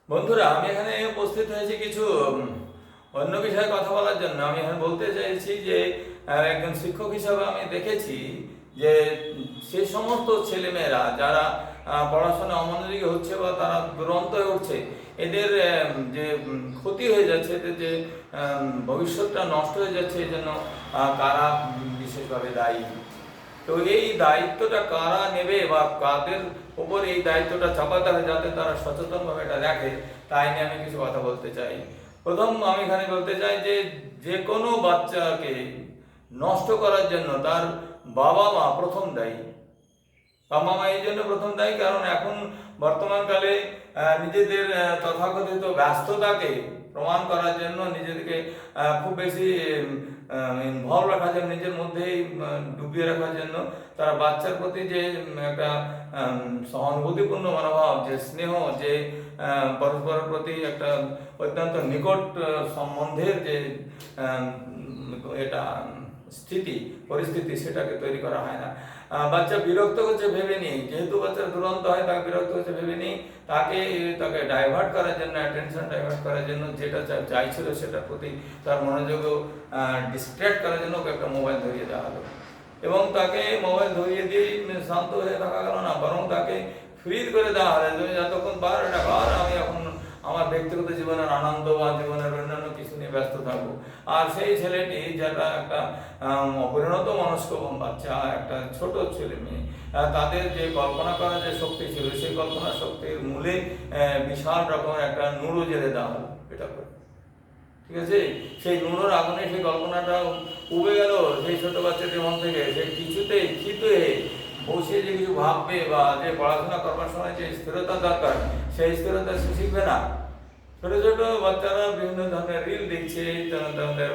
বন্ধুরা, আমি এখানে উপস্থিত হয়েছি কিছু অন্য বিষয়ে কথা বলার জন্য। আমি এখানে বলতে চাইছি যে একজন শিক্ষক হিসাবে আমি দেখেছি যে সে সমস্ত ছেলেমেয়েরা যারা পড়াশোনা অমনোযোগী হচ্ছে বা তারা দুরন্ত হয়ে উঠছে, এদের যে ক্ষতি হয়ে যাচ্ছে, এদের যে ভবিষ্যৎটা নষ্ট হয়ে যাচ্ছে, এই জন্য কারা বিশেষভাবে দায়ী। তো এই দায়িত্বটা কারা নেবে বা কাদের উপর এই দায়িত্বটা চাপাতে হবে যাতে তারা সচেতনভাবে এটা দেখে, তাই নিয়ে আমি কিছু কথা বলতে চাই। প্রথম আমি এখানে বলতে চাই যে যে কোনো বাচ্চাকে নষ্ট করার জন্য তার বাবা মা প্রথম দায়ী। বাবা মা এই জন্য প্রথম দায়ী কারণ এখন বর্তমানকালে নিজেদের তথাকথিত ব্যস্ততাকে প্রমাণ করার জন্য, নিজেদেরকে খুব বেশি ইনভলভ রাখার জন্য, নিজের মধ্যেই ডুবিয়ে রাখার জন্য তারা বাচ্চার প্রতি যে একটা সহানুভূতিপূর্ণ মনোভাব, যে স্নেহ, যে পরস্পরের প্রতি একটা অত্যন্ত নিকট সম্বন্ধের যে এটা পরিস্থিতি, সেটাকে তৈরি করা হয় না। বাচ্চা বিরক্ত করছে ভেবে নিই, যেহেতু বাচ্চা দুরন্ত হয়, তাকে বিরক্ত করছে ভেবে নিই, তাকে ডাইভার্ট করার জন্য, অ্যাটেনশন ডাইভার্ট করার জন্য, যেটা চাইছিল সেটার প্রতি তার মনোযোগও ডিস্ট্র্যাক্ট করার জন্য ওকে একটা মোবাইল ধরিয়ে দেওয়া হলো। এবং তাকে মোবাইল ধরিয়ে দিয়ে শান্ত হয়ে থাকা গেল না, বরং তাকে ফ্রি করে দেওয়া হলো, তুমি যতক্ষণ পার এটা কর, আমি এখন আমার ব্যক্তিগত জীবনের আনন্দ বা জীবনের অন্যান্য কিছু নিয়ে ব্যস্ত থাকবো। আর সেই ছেলেটি, যেটা একটা অপরিণত মনস্ক বাচ্চা, একটা ছোট ছেলে মেয়ে, তাদের যে কল্পনা করার যে শক্তি ছিল, সেই কল্পনা শক্তির মূলে বিশাল রকমের একটা নুড়ো জেলে দেওয়া হলো এটা করে। ঠিক আছে, সেই নুড়োর আগুনে সেই কল্পনাটা উবে গেল সেই ছোট বাচ্চাটির মন থেকে। সে কিছুতেই ক্ষিপ্ত হয়ে বসে যে কিছু ভাববে বা যে পড়াশোনা করবার সময় যে স্থিরতা দরকার, সেই স্থিরতা সে শিখবে না। ছোট ছোট বাচ্চারা বিভিন্ন ধরনের রিল দেখছে, তাদের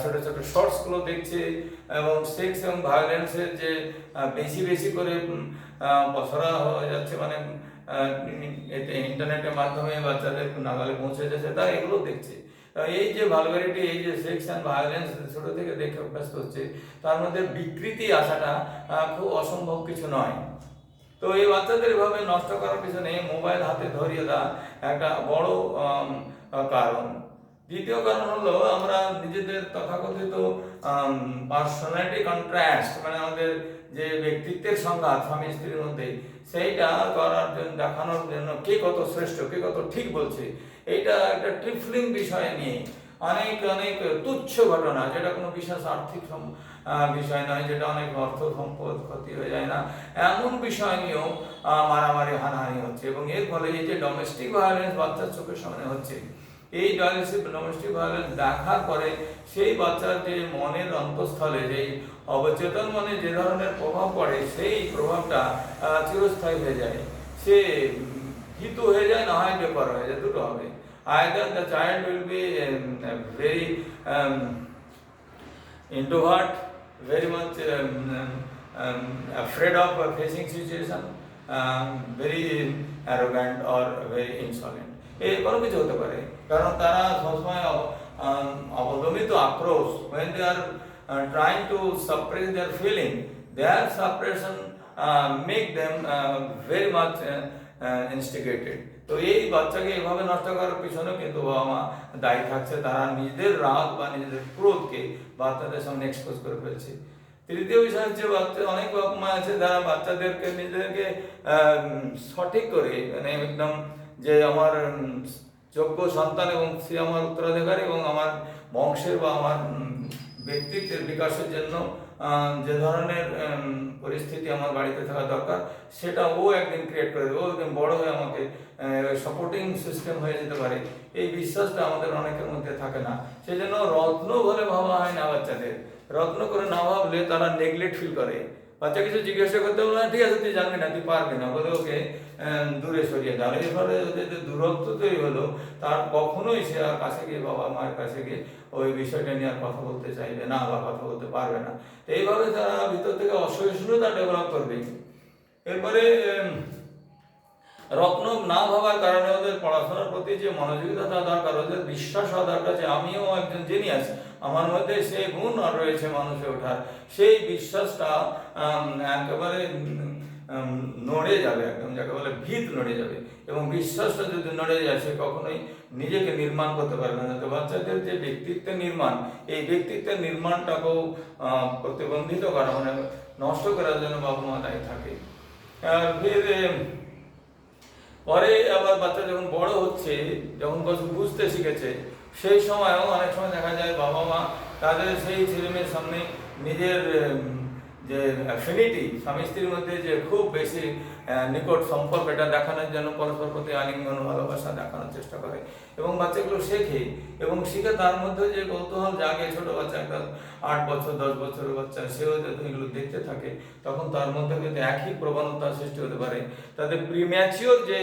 ছোট ছোট শর্টসগুলো দেখছে, এবং সেক্স এবং ভায়োলেন্সের যে বেশি বেশি করে পছরা হয়ে যাচ্ছে, মানে এতে ইন্টারনেটের মাধ্যমে বাচ্চাদের নাগালে পৌঁছে যাচ্ছে, তারা এগুলো দেখছে। এই যে ভালগারিটি, এই যে সেক্স অ্যান্ড ভায়োলেন্স ছোট থেকে দেখে অভ্যস্ত হচ্ছে, তার মধ্যে বিকৃতি আসাটা খুব অসম্ভব কিছু নয়। তো এই বাচ্চাদের এভাবে নষ্ট করার পিছনে মোবাইল হাতে ধরিয়ে দেওয়া একটা বড় কারণ। দ্বিতীয় কারণ হলো, আমরা নিজেদের তথাকথিত পার্সোনালিটি কন্ট্রাস্ট, মানে আমাদের যে ব্যক্তিত্বের সংঘাত স্বামী স্ত্রীর মধ্যে, সেইটা করার জন্য, দেখানোর জন্য কে কত শ্রেষ্ঠ, কে কত ঠিক বলছে, এইটা একটা ট্রিফলিং বিষয় নিয়ে অনেক অনেক তুচ্ছ ঘটনা, যেটা কোনো বিশেষ আর্থিক বিষয় নয়, যেটা অনেক অর্থ সম্পদ ক্ষতি হয়ে যায় না, এমন বিষয় নিয়েও মারামারি হানাহানি হচ্ছে। এবং এর ফলে এই যে ডোমেস্টিক ভায়োলেন্স বাচ্চার চোখের সামনে হচ্ছে, এই ডোমেস্টিক ভায়োলেন্স দেখার পরে সেই বাচ্চার যে মনের অন্তঃস্থলে, যেই অবচেতন মনে যে ধরনের প্রভাব পড়ে, সেই প্রভাবটা চিরস্থায়ী হয়ে যায়। সে ভীতু হয়ে যায়, না হয় বেপর হয়ে যায়, দুটো হবে। Either the child will be very introvert, very much afraid of facing situation, very arrogant or very insolent. এই কোনো কিছু হতে পারে, কারণ তারা সবসময় অবদমিত আক্রোশ, when they are trying to suppress their feeling, their suppression make them very much instigated. তো এই বাচ্চাকে এভাবে নষ্ট করার পিছনেও কিন্তু বাবা মা দায়ী থাকছে। তারা নিজেদের রাগ বা নিজেদের ক্রোধকে বাচ্চাদের সামনে এক্সপোজ করে ফেলছে। তৃতীয় বিষয় হচ্ছে, বাচ্চা অনেক বাবা মা আছে যারা বাচ্চাদেরকে নিজেদেরকে সঠিক করে, মানে একদম যে আমার যোগ্য সন্তান এবং সে আমার উত্তরাধিকারী এবং আমার বংশের বা আমার ব্যক্তিত্বের বিকাশের জন্য যে ধরনের পরিস্থিতি আমার বাড়িতে থাকা দরকার, সেটা ও একদিন ক্রিয়েট করে দেবে, ও একদিন বড় হয়ে আমাকে সাপোর্টিং সিস্টেম হয়ে যেতে পারে। এই বিশ্বাসটা আমাদের অনেকের মধ্যে থাকে না। সেই জন্য রত্ন বলে ভাবা হয় না বাচ্চাদের। রত্ন করে না ভাবলে তারা নেগলেক্ট ফিল করে। বাচ্চা কিছু জিজ্ঞাসা করতে বলে, ঠিক আছে তুই জানবি না, তুই পারবি না, বলে ওকে দূরে সরিয়ে দাও। এর ফলে ওদের যে দূরত্ব তৈরি হলো, তার কখনোই সে আর কাছে গিয়ে, বাবা মায়ের কাছে গিয়ে ওই বিষয়টা নিয়ে আর কথা বলতে চাইবে না বা কথা বলতে পারবে না। তো এইভাবে তারা ভিতর থেকে অসহিষ্ণুতা ডেভেলপ করবে। এরপরে রত্ন না ভাবার কারণে ওদের পড়াশোনার প্রতি যে মনোযোগিতা দরকার, ওদের বিশ্বাস হওয়া দরকার যে আমিও একজন জিনিয়াস, আমার মধ্যে সেই গুণ রয়েছে মানুষে ওঠার, সেই বিশ্বাসটা একেবারে নড়ে যাবে, একদম যাকে বলে ভিত নড়ে যাবে, এবং বিশ্বাসটা যদি নড়ে যায় সে কখনোই নিজেকে নির্মাণ করতে পারবে না। তো বাচ্চাদের যে ব্যক্তিত্বের নির্মাণ, এই ব্যক্তিত্বের নির্মাণটাকেও প্রতিবন্ধিত করা, মানে নষ্ট করার জন্য বাবা মা দায়ী থাকে। আর ফির পরে আবার বাচ্চা যখন বড় হচ্ছে, যখন কিছু বুঝতে শিখেছে, সেই সময়ও অনেক সময় দেখা যায় বাবা মা তাদের সেই ছেলে মেয়ের সামনে নিজের যে অ্যাফিনিটি, স্বামী স্ত্রীর মধ্যে যে খুব বেশি নিকট সম্পর্ক, এটা দেখানোর জন্য পরস্পর প্রতি আলিঙ্গন ভালোবাসা দেখানোর চেষ্টা করে, এবং বাচ্চাগুলো শেখে, এবং শিখে তার মধ্যে যে কৌতূহল জাগে, ছোট বাচ্চা, একটা 8 বছর 10 বছরের বাচ্চা, সেও যদি এগুলো দেখতে থাকে, তখন তার মধ্যে কিন্তু একই প্রবণতা সৃষ্টি হতে পারে। তাদের প্রিম্যাচিওর যে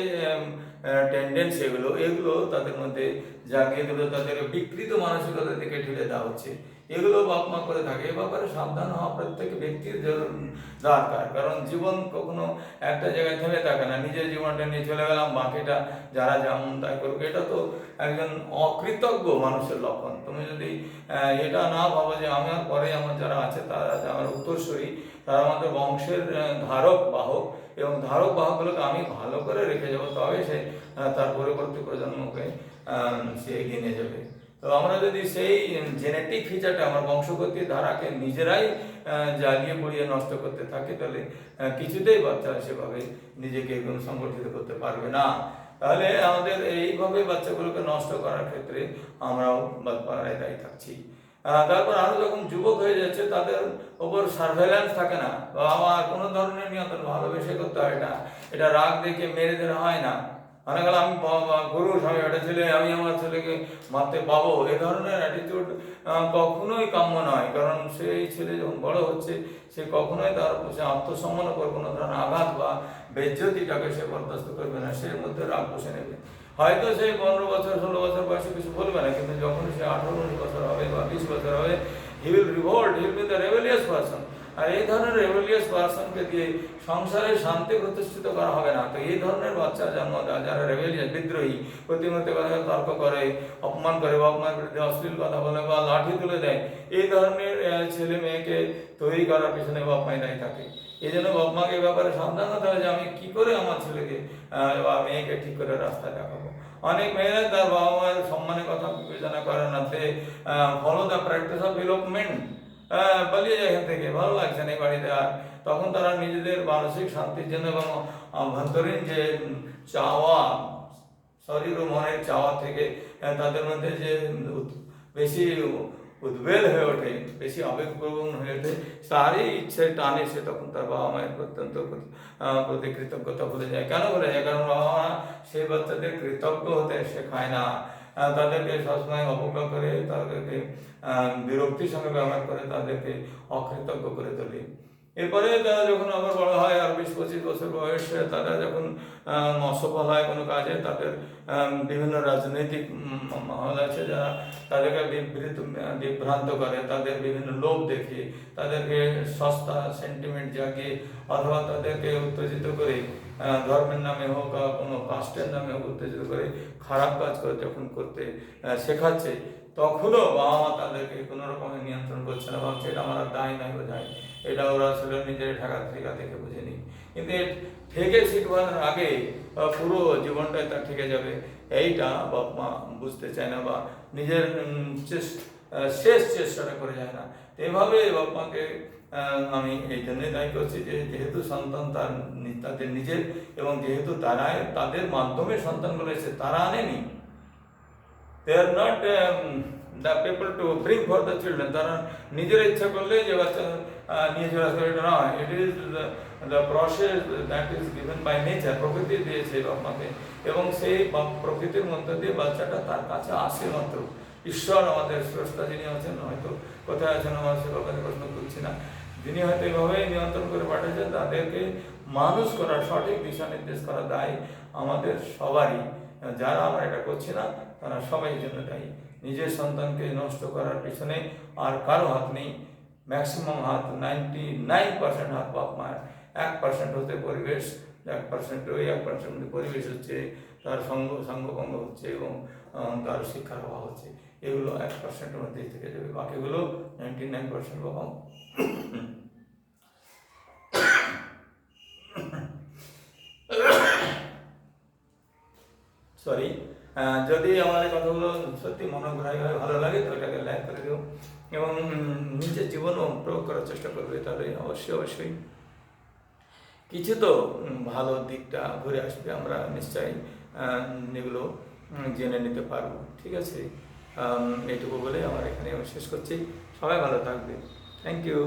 টেন্ডেন্সি এগুলো তাদের মধ্যে জাগিয়ে দিল, তাদের বিকৃত মানসিকতার দিকে ঠেলে দেওয়া হচ্ছে। এগুলো বাপ মা করে থাকে। এ ব্যাপারে সাবধান হওয়া প্রত্যেক ব্যক্তির দরকার, কারণ জীবন কখনো একটা জায়গায় থেমে থাকে না। নিজের জীবনটা নিয়ে চলে গেলাম, বাকিটা যারা যেমন তাই করবে, এটা তো একজন অকৃতজ্ঞ মানুষের লক্ষণ। তুমি যদি এটা না ভাবো যে আমার পরে আমার যারা আছে, তারা আমার উত্তরসূরি, তারা আমাদের বংশের ধারক বাহক, এবং ধারক বাহকগুলোকে আমি ভালো করে রেখে যাবো, তবে সে তার পরবর্তী প্রজন্মকে সে এগিয়ে নিয়ে যাবে। তো আমরা যদি সেই জেনেটিক ফিচারটা, আমার বংশগতির ধারাকে নিজেরাই জ্বালিয়ে পুড়িয়ে নষ্ট করতে থাকি, তাহলে কিছুতেই বাচ্চা সেভাবে নিজেকে একদম সংগঠিত করতে পারবে না। তাহলে আমাদের এইভাবে বাচ্চাগুলোকে নষ্ট করার ক্ষেত্রে আমরাও বাচ্চারাই দায়ী থাকছি। তারপর আরো যখন যুবক হয়ে যাচ্ছে, তাদের ওপর সার্ভেলেন্স থাকে না, আমার কোনো ধরনের নিয়ন্ত্রণ, ভালোবেসে করতে হয় না, এটা রাগ দেখে মেরে দেওয়া হয় না। মানে গেল আমি পুরুষ, আমি একটা ছেলে, আমি আমার ছেলেকে মারতে পাবো, এ ধরনের অ্যাটিটিউড কখনোই কাম্য নয়। কারণ সেই ছেলে যখন বড় হচ্ছে, সে কখনোই তার সে আত্মসম্মান উপর কোনো ধরনের আঘাত বা বেজ্জতিটাকে সে বরদাস্ত করবে না, সে মধ্যে রাগ বসে নেবে। হয়তো সে 15 বছর 16 বছর বয়সে কিছু বলবে না, কিন্তু যখন সে 18-19 বছর হবে বা 20 বছর হবে, he will revolt, he will be the rebellious person. আর এই ধরনের রেবেলিয়াস পারসনকে দিয়ে সংসারে শান্তি প্রতিষ্ঠিত করা হবে না। তো এই ধরনের বাচ্চা জন্ম দেওয়া, যারা রেবেলিয়াস, বিদ্রোহী, প্রতিমূর্তি কথা তর্ক করে, অপমান করে, বাপ মায়ের বিরুদ্ধে অশ্লীল কথা বলে বা লাঠি তুলে দেয়, এই ধরনের ছেলে মেয়েকে তৈরি করার পিছনে বাপ মাই দায়ী থাকে। এই জন্য বাপ মাকে এই ব্যাপারে সাবধান হতে হবে যে আমি কি করে আমার ছেলেকে বা মেয়েকে ঠিক করে রাস্তায় দেখাবো। অনেক মেয়েরা তার বাবা মায়ের সম্মানের কথা বিবেচনা করে না, তে ফলো দ্য প্র্যাকটিস অফ এলোপমেন্ট, পালিয়ে যায় এখান থেকে, ভালো লাগছে না এই বাড়িতে। আর তখন তারা নিজেদের মানসিক শান্তির জন্য এবং অভ্যন্তরীণ যে চাওয়া, শরীর ও মনের চাওয়া থেকে তাদের মধ্যে যে বেশি উদ্বেল হয়ে ওঠে, বেশি আবেগপ্রবণ হয়ে ওঠে, তারই ইচ্ছে টানে সে তখন তার বাবা মায়ের অত্যন্ত প্রতি কৃতজ্ঞতা ভুলে যায়। কেন ভুলে যায়? কারণ বাবা মা সেই বাচ্চাদের কৃতজ্ঞ হতে শেখায় না, তাদেরকে সবসময় অবজ্ঞা করে, তাদেরকে বিরক্তির সঙ্গে ব্যবহার করে, তাদেরকে অকৃতজ্ঞ করে তোলে। এরপরে তারা যখন আবার বড় হয়, আর 20-25 বছর বয়সে তারা যখন অসফল হয় কোনো কাজে, তাদের বিভিন্ন রাজনৈতিক মহল আছে যারা তাদেরকে বিভ্রান্ত করে, তাদের বিভিন্ন লোভ দেখে, তাদেরকে সস্তা সেন্টিমেন্ট জাগিয়ে, অথবা তাদেরকে উত্তেজিত করে, ধর্মের নামে হোক বা কোনো কাস্টের নামে হোক উত্তেজিত করে খারাপ কাজ করে যখন করতে শেখাচ্ছে, তখনও বাবা মা তাদেরকে কোনো রকমের নিয়ন্ত্রণ করছে না, ভাবছে এটা আমার দায় নাই বোঝায়, এটা ওরা আসলে নিজের ঠেকা থেকে বুঝেনি। কিন্তু থেকে শিখবার আগে পুরো জীবনটাই তার ঠেকে যাবে, এইটা বাপ মা বুঝতে চায় না, বা নিজের শেষ চেষ্টাটা করে যায় না। এভাবে বাপ মাকে আমি এই জন্যই দায়ী করছি যে যেহেতু সন্তান তাদের নিজের, এবং যেহেতু তাদের মাধ্যমে সন্তানগুলো এসে, তারা আনেনি, they are not the people to bring for the children, তারা নিজের ইচ্ছা করলে যে বাচ্চা নিয়ে চলে আসবে, এটা নয়। It is the process that is given by nature, প্রকৃতি দিয়েছে বাপমাকে, এবং সেই প্রকৃতির মধ্যে দিয়ে বাচ্চাটা তার কাছে আসে মাত্র। ঈশ্বর আমাদের স্রষ্টা যিনি আছেন, হয়তো কোথায় আছেন আমার সে ব্যাপারে প্রশ্ন করছি না, যিনি হয়তো এভাবেই নিয়ন্ত্রণ করে পাঠিয়েছেন, তাদেরকে মানুষ করার, সঠিক দিশা নির্দেশ করা দায় আমাদের সবারই। যারা আমরা এটা করছি না, তারা সবাই জন্য দায়ী। নিজের সন্তানকে নষ্ট করার পিছনে আর কারো হাত নেই। ম্যাক্সিমাম হাত, 99% হাত বাপ মায়ের, 1% হতে পরিবেশ, 1% ওই 1% পরিবেশ হচ্ছে, তার সঙ্গভঙ্গ হচ্ছে এবং তার শিক্ষার অভাব হচ্ছে। এগুলো 1%-এর মধ্যেই থেকে যাবে, বাকিগুলো 99% বাবা সরি। যদি আমার এই কথাগুলো সত্যি মনোগ্রাহী হয়, ভালো লাগে, তো এটাকে লাইক করে দিও এবং নিজের জীবনও প্রয়োগ করার চেষ্টা করবে, তাহলে অবশ্যই অবশ্যই কিছু তো ভালো দিকটা ঘুরে আসবে, আমরা নিশ্চয়ই এগুলো জেনে নিতে পারবো। ঠিক আছে, এইটুকু বলে আমার এখানে শেষ করছি। সবাই ভালো থাকবে। Thank you.